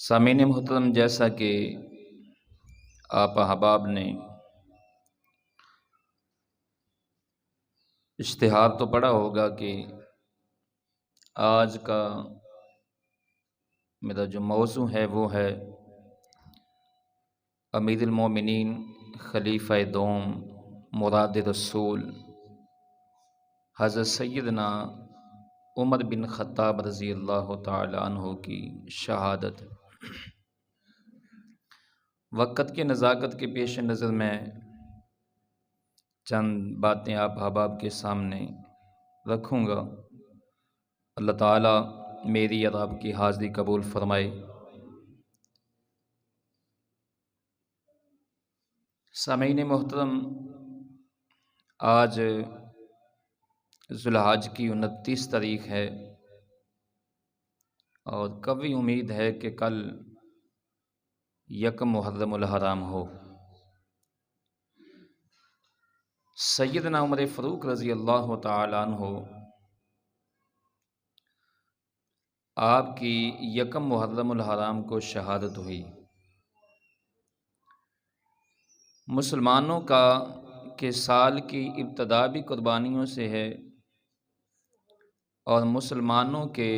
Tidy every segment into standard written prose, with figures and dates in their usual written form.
سامعین محترم، جیسا کہ آپ احباب نے اشتہار تو پڑھا ہوگا کہ آج کا میرا جو موضوع ہے وہ ہے امیر المومنین خلیفہ دوم مراد رسول حضرت سیدنا عمر بن خطاب رضی اللہ تعالی عنہ کی شہادت۔ وقت کی نزاکت کے پیش نظر میں چند باتیں آپ احباب کے سامنے رکھوں گا۔ اللہ تعالیٰ میری اور آپ کی حاضری قبول فرمائے۔ سامعین محترم، آج ذوالحج کی 29 تاریخ ہے اور قوی امید ہے کہ کل یکم محرم الحرام ہو۔ سیدنا عمر فاروق رضی اللہ تعالی عنہ آپ کی یکم محرم الحرام کو شہادت ہوئی۔ مسلمانوں کا کہ سال کی ابتدا بھی قربانیوں سے ہے اور مسلمانوں کے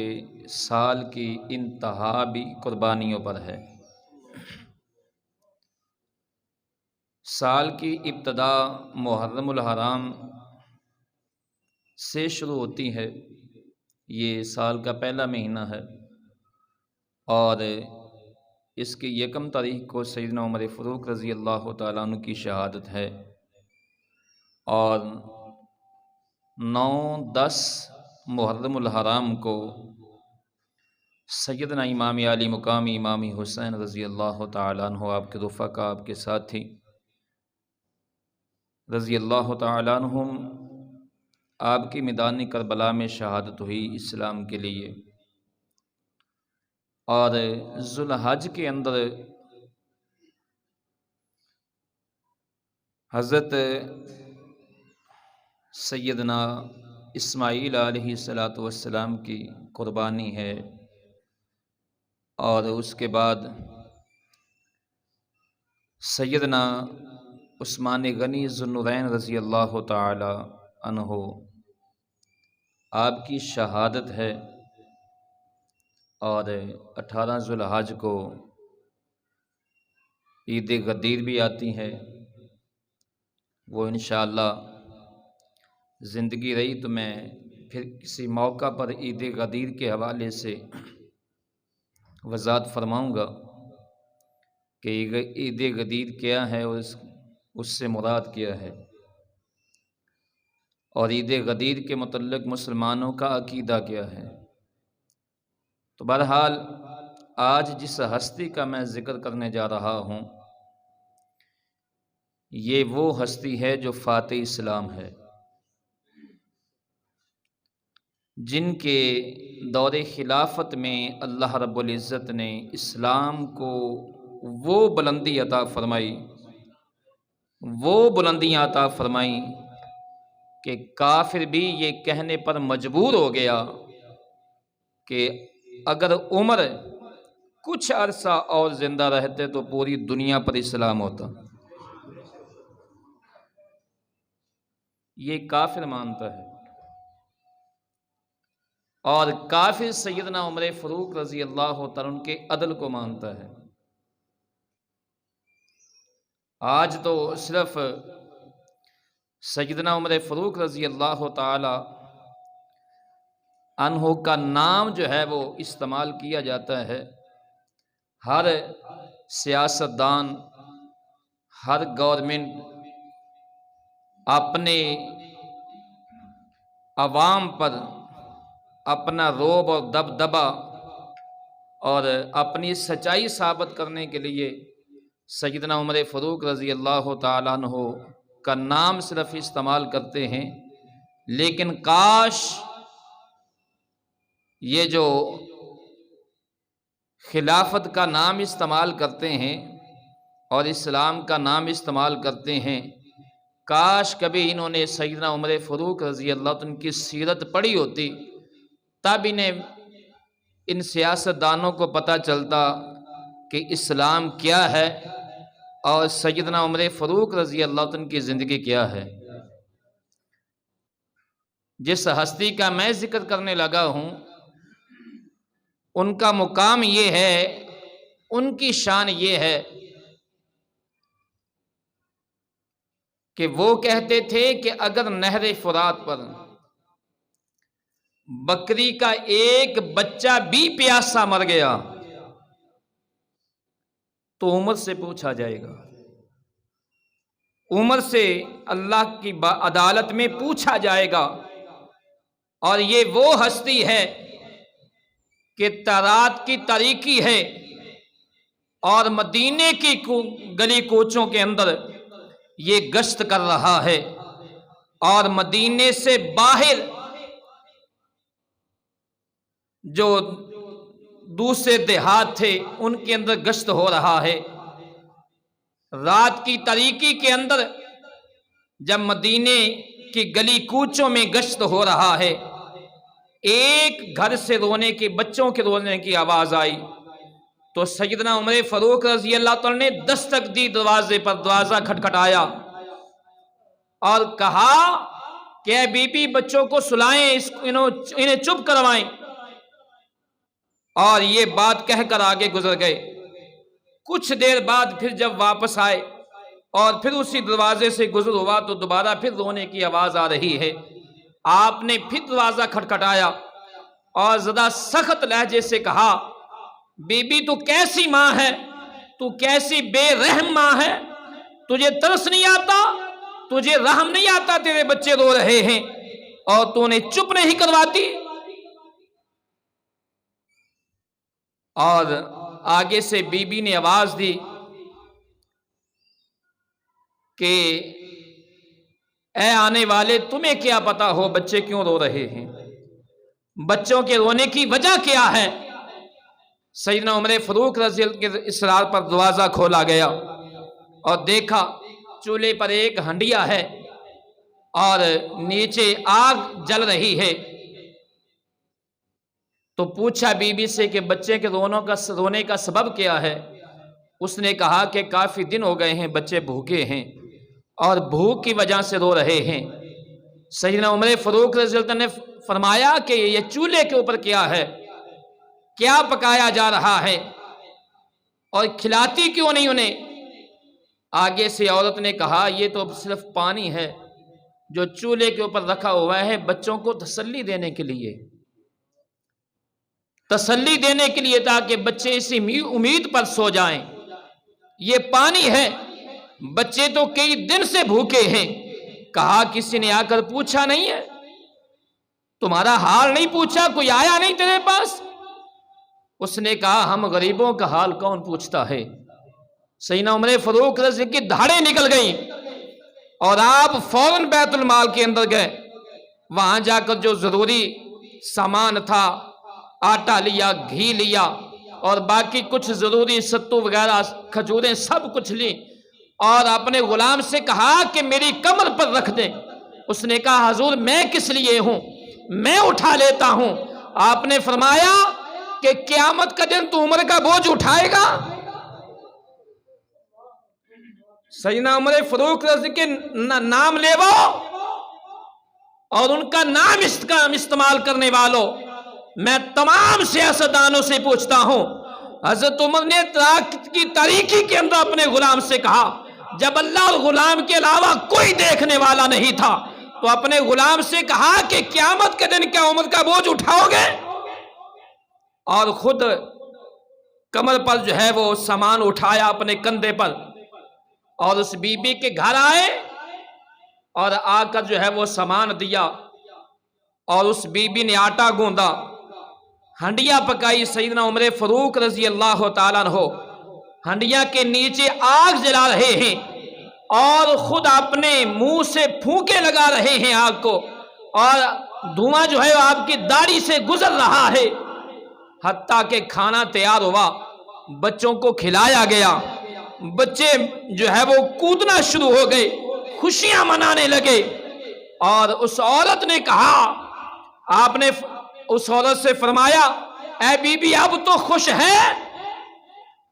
سال کی انتہا بھی قربانیوں پر ہے۔ سال کی ابتدا محرم الحرام سے شروع ہوتی ہے، یہ سال کا پہلا مہینہ ہے، اور اس کی یکم تاریخ کو سیدنا عمر فاروق رضی اللہ تعالیٰ عنہ کی شہادت ہے، اور 9-10 محرم الحرام کو سیدنا امام علی مقام امام حسین رضی اللہ تعالیٰ عنہ آپ کے رفقا، آپ کے ساتھی رضی اللہ تعالیٰ عنہم، آپ کی میدان کربلا میں شہادت ہوئی اسلام کے لیے۔ اور ذوالحج کے اندر حضرت سیدنا اسماعیل علیہ السلام کی قربانی ہے، اور اس کے بعد سیدنا عثمان غنی ذو النورین رضی اللہ تعالی عنہ آپ کی شہادت ہے، اور 18 ذوالحج کو عید غدیر بھی آتی ہے۔ وہ انشاءاللہ زندگی رہی تو میں پھر کسی موقع پر عید غدیر کے حوالے سے وضاحت فرماؤں گا کہ عید غدیر کیا ہے اور اس سے مراد کیا ہے، اور عید غدیر کے متعلق مسلمانوں کا عقیدہ کیا ہے۔ تو بہرحال آج جس ہستی کا میں ذکر کرنے جا رہا ہوں، یہ وہ ہستی ہے جو فاتح اسلام ہے، جن کے دور خلافت میں اللہ رب العزت نے اسلام کو وہ بلندی عطا فرمائی، وہ بلندیاں عطا فرمائیں کہ کافر بھی یہ کہنے پر مجبور ہو گیا کہ اگر عمر کچھ عرصہ اور زندہ رہتے تو پوری دنیا پر اسلام ہوتا۔ یہ کافر مانتا ہے، اور کافر سیدنا عمر فاروق رضی اللہ تعالیٰ عنہ کے عدل کو مانتا ہے۔ آج تو صرف سیدنا عمر فاروق رضی اللہ تعالی عنہ کا نام جو ہے وہ استعمال کیا جاتا ہے۔ ہر سیاستدان، ہر گورنمنٹ اپنے عوام پر اپنا رعب اور دبدبہ اور اپنی سچائی ثابت کرنے کے لیے سیدنا عمر فاروق رضی اللہ تعالیٰ عنہ کا نام صرف استعمال کرتے ہیں، لیکن کاش یہ جو خلافت کا نام استعمال کرتے ہیں اور اسلام کا نام استعمال کرتے ہیں، کاش کبھی انہوں نے سیدنا عمر فاروق رضی اللہ عنہ کی سیرت پڑھی ہوتی، تب انہیں ان سیاستدانوں کو پتہ چلتا کہ اسلام کیا ہے اور سیدنا عمر فاروق رضی اللہ عنہ کی زندگی کیا ہے۔ جس ہستی کا میں ذکر کرنے لگا ہوں ان کا مقام یہ ہے، ان کی شان یہ ہے کہ وہ کہتے تھے کہ اگر نہر فرات پر بکری کا ایک بچہ بھی پیاسا مر گیا تو عمر سے پوچھا جائے گا، عمر سے اللہ کی عدالت میں پوچھا جائے گا۔ اور یہ وہ ہستی ہے کہ رات کی تاریکی ہے اور مدینے کی گلی کوچوں کے اندر یہ گشت کر رہا ہے، اور مدینے سے باہر جو دوسرے دیہات تھے ان کے اندر گشت ہو رہا ہے۔ رات کی تاریکی کے اندر جب مدینے کی گلی کوچوں میں گشت ہو رہا ہے، ایک گھر سے رونے کے بچوں کے رونے کی آواز آئی تو سیدنا عمر فاروق رضی اللہ عنہ نے دستک دی دروازے پر، دروازہ کھٹکھٹایا اور کہا کہ اے بی بی بچوں کو سلائیں، انہیں چپ کروائیں، اور یہ بات کہہ کر آگے گزر گئے۔ کچھ دیر بعد پھر جب واپس آئے اور پھر اسی دروازے سے گزر ہوا تو دوبارہ پھر رونے کی آواز آ رہی ہے۔ آپ نے پھر دروازہ کھٹکھٹایا اور ذرا سخت لہجے سے کہا، بی بی تو کیسی ماں ہے، تو کیسی بے رحم ماں ہے، تجھے ترس نہیں آتا، تجھے رحم نہیں آتا، تیرے بچے رو رہے ہیں اور تو انہیں چپ نہیں کرواتی۔ اور آگے سے بی بی نے آواز دی کہ اے آنے والے، تمہیں کیا پتا ہو بچے کیوں رو رہے ہیں، بچوں کے رونے کی وجہ کیا ہے؟ سیدنا عمر فاروق رضی اللہ کے اصرار پر دروازہ کھولا گیا اور دیکھا چولہے پر ایک ہنڈیا ہے اور نیچے آگ جل رہی ہے۔ تو پوچھا بی بی سے کہ بچے کے رونے کا سبب کیا ہے؟ اس نے کہا کہ کافی دن ہو گئے ہیں بچے بھوکے ہیں اور بھوک کی وجہ سے رو رہے ہیں۔ سیدنا عمر فاروق رضی اللہ عنہ نے فرمایا کہ یہ چولہے کے اوپر کیا ہے، کیا پکایا جا رہا ہے اور کھلاتی کیوں نہیں انہیں؟ آگے سے عورت نے کہا یہ تو صرف پانی ہے جو چولہے کے اوپر رکھا ہوا ہے بچوں کو تسلی دینے کے لیے، تسلی دینے کے لیے تاکہ بچے اسی امید پر سو جائیں۔ یہ پانی ہے، بچے تو کئی دن سے بھوکے ہیں۔ کہا کسی نے آ کر پوچھا نہیں ہے؟ تمہارا حال نہیں پوچھا؟ کوئی آیا نہیں تیرے پاس؟ اس نے کہا ہم غریبوں کا حال کون پوچھتا ہے۔ سیدنا عمر فاروق رضی کی دھاڑیں نکل گئیں اور آپ فوراً بیت المال کے اندر گئے۔ وہاں جا کر جو ضروری سامان تھا، آٹا لیا، گھی لیا اور باقی کچھ ضروری ستو وغیرہ، کھجوریں، سب کچھ لی اور اپنے غلام سے کہا کہ میری کمر پر رکھ دیں۔ اس نے کہا حضور میں کس لیے ہوں، میں اٹھا لیتا ہوں۔ آپ نے فرمایا کہ قیامت کا دن تو عمر کا بوجھ اٹھائے گا۔ سیدنا عمر فاروق رضی کے نام لیوا اور ان کا نام استعمال کرنے والوں، میں تمام سیاستدانوں سے پوچھتا ہوں، حضرت عمر نے رات کی تاریکی کے اندر اپنے غلام سے کہا، جب اللہ اور غلام کے علاوہ کوئی دیکھنے والا نہیں تھا تو اپنے غلام سے کہا کہ قیامت کے دن کیا عمر کا بوجھ اٹھاؤ گے؟ اور خود کمر پر جو ہے وہ سامان اٹھایا اپنے کندھے پر اور اس بی بی کے گھر آئے اور آ کر جو ہے وہ سامان دیا اور اس بی بی نے آٹا گوندا، ہنڈیا پکائی۔ سیدنا عمر فاروق رضی اللہ تعالیٰ عنہ ہنڈیا کے نیچے آگ جلا رہے ہیں اور خود اپنے منہ سے پھونکے لگا رہے ہیں آگ کو، اور دھواں جو ہے آپ کی داڑھی سے گزر رہا ہے، حتیٰ کہ کھانا تیار ہوا، بچوں کو کھلایا گیا۔ بچے جو ہے وہ کودنا شروع ہو گئے، خوشیاں منانے لگے۔ اور اس عورت نے کہا، آپ نے اس عورت سے فرمایا اے بی بی اب تو خوش ہے؟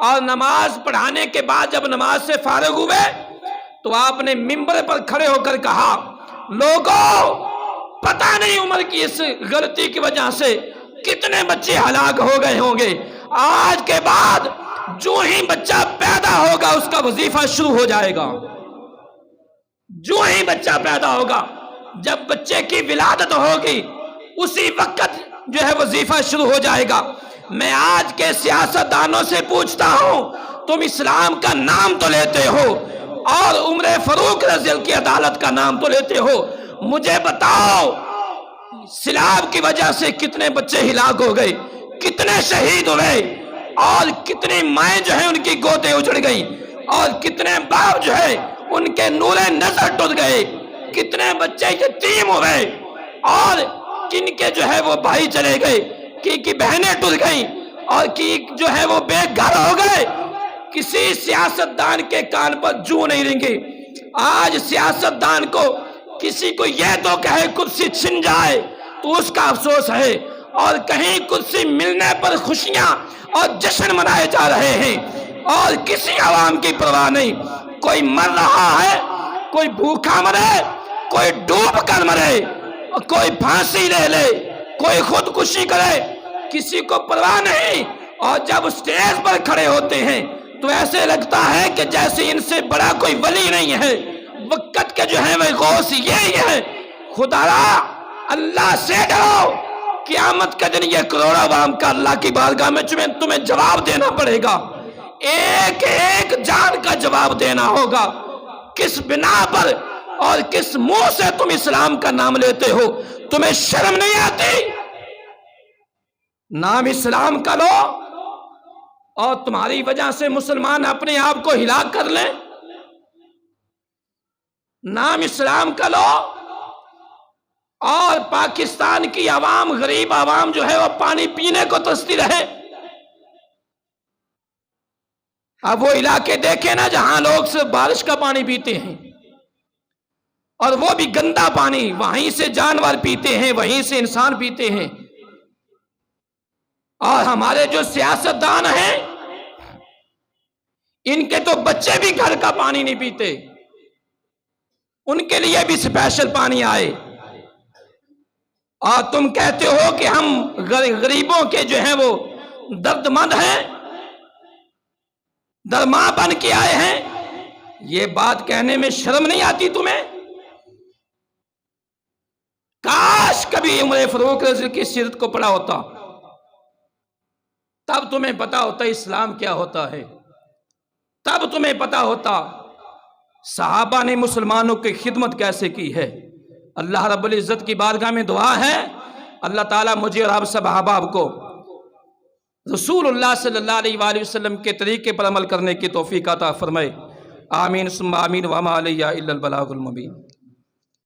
اور نماز پڑھانے کے بعد جب نماز سے فارغ ہوئے تو آپ نے منبر پر کھڑے ہو کر کہا، لوگوں پتہ نہیں عمر کی اس غلطی کی وجہ سے کتنے بچے ہلاک ہو گئے ہوں گے، آج کے بعد جو ہی بچہ پیدا ہوگا اس کا وظیفہ شروع ہو جائے گا۔ جو ہی بچہ پیدا ہوگا، جب بچے کی ولادت ہوگی اسی وقت جو ہے وظیفہ شروع ہو جائے گا۔ میں آج کے سیاستدانوں سے پوچھتا ہوں، تم اسلام کا نام تو لیتے ہو اور عمر فاروق رضی اللہ کی عدالت کا نام تو لیتے ہو، مجھے بتاؤ سیلاب کی وجہ سے کتنے بچے ہلاک ہو گئے، کتنے شہید ہوئے، اور کتنی مائیں جو ہیں ان کی گودیں اجڑ گئی، اور کتنے باپ جو ہے ان کے نور نظر ٹوٹ گئے، کتنے بچے یتیم ہوئے، اور کن کے جو ہے وہ بھائی چلے گئے، کی بہنیں ٹوٹ گئیں، اور کی جو ہے وہ بے گھر ہو گئے۔ کسی سیاستدان کے کان پر جو نہیں رنگی۔ آج سیاستدان کو کسی کو یہ تو کہے کرسی چھن جائے تو اس کا افسوس ہے، اور کہیں کرسی ملنے پر خوشیاں اور جشن منائے جا رہے ہیں، اور کسی عوام کی پرواہ نہیں۔ کوئی مر رہا ہے، کوئی بھوکا مرے، کوئی ڈوب کر مرے، کوئی پھانسی لے لے، کوئی خودکشی کرے، کسی کو پرواہ نہیں۔ اور جب اسٹیج پر کھڑے ہوتے ہیں تو ایسے لگتا ہے کہ جیسے ان سے بڑا کوئی ولی نہیں ہے۔ وقت کے جو ہے وہ غوث یہی ہے۔ خدا اللہ سے ڈرو، قیامت کے دن یہ کروڑ عوام کا اللہ کی بارگاہ میں تمہیں جواب دینا پڑے گا، ایک ایک جان کا جواب دینا ہوگا۔ کس بنا پر اور کس منہ سے تم اسلام کا نام لیتے ہو؟ تمہیں شرم نہیں آتی؟ نام اسلام کا لو اور تمہاری وجہ سے مسلمان اپنے آپ کو ہلاک کر لیں۔ نام اسلام کا لو اور پاکستان کی عوام، غریب عوام جو ہے وہ پانی پینے کو ترستی رہے۔ اب وہ علاقے دیکھیں نا جہاں لوگ صرف بارش کا پانی پیتے ہیں، اور وہ بھی گندا پانی، وہیں سے جانور پیتے ہیں، وہیں سے انسان پیتے ہیں۔ اور ہمارے جو سیاستدان ہیں ان کے تو بچے بھی گھر کا پانی نہیں پیتے، ان کے لیے بھی اسپیشل پانی آئے، اور تم کہتے ہو کہ ہم غریبوں کے جو ہیں وہ درد مند ہیں، درماں بن کے آئے ہیں۔ یہ بات کہنے میں شرم نہیں آتی تمہیں؟ کاش کبھی عمر فاروق رضی اللہ کی سیرت کو پڑھا ہوتا، تب تمہیں پتا ہوتا اسلام کیا ہوتا ہے، تب تمہیں پتا ہوتا صحابہ نے مسلمانوں کی خدمت کیسے کی ہے۔ اللہ رب العزت کی بارگاہ میں دعا ہے، اللہ تعالیٰ مجھے اور آپ سب احباب کو رسول اللہ صلی اللہ علیہ وآلہ وسلم کے طریقے پر عمل کرنے کی توفیق عطا فرمائے۔ آمین ثم آمین، وما علیہ الا البلاغ المبین۔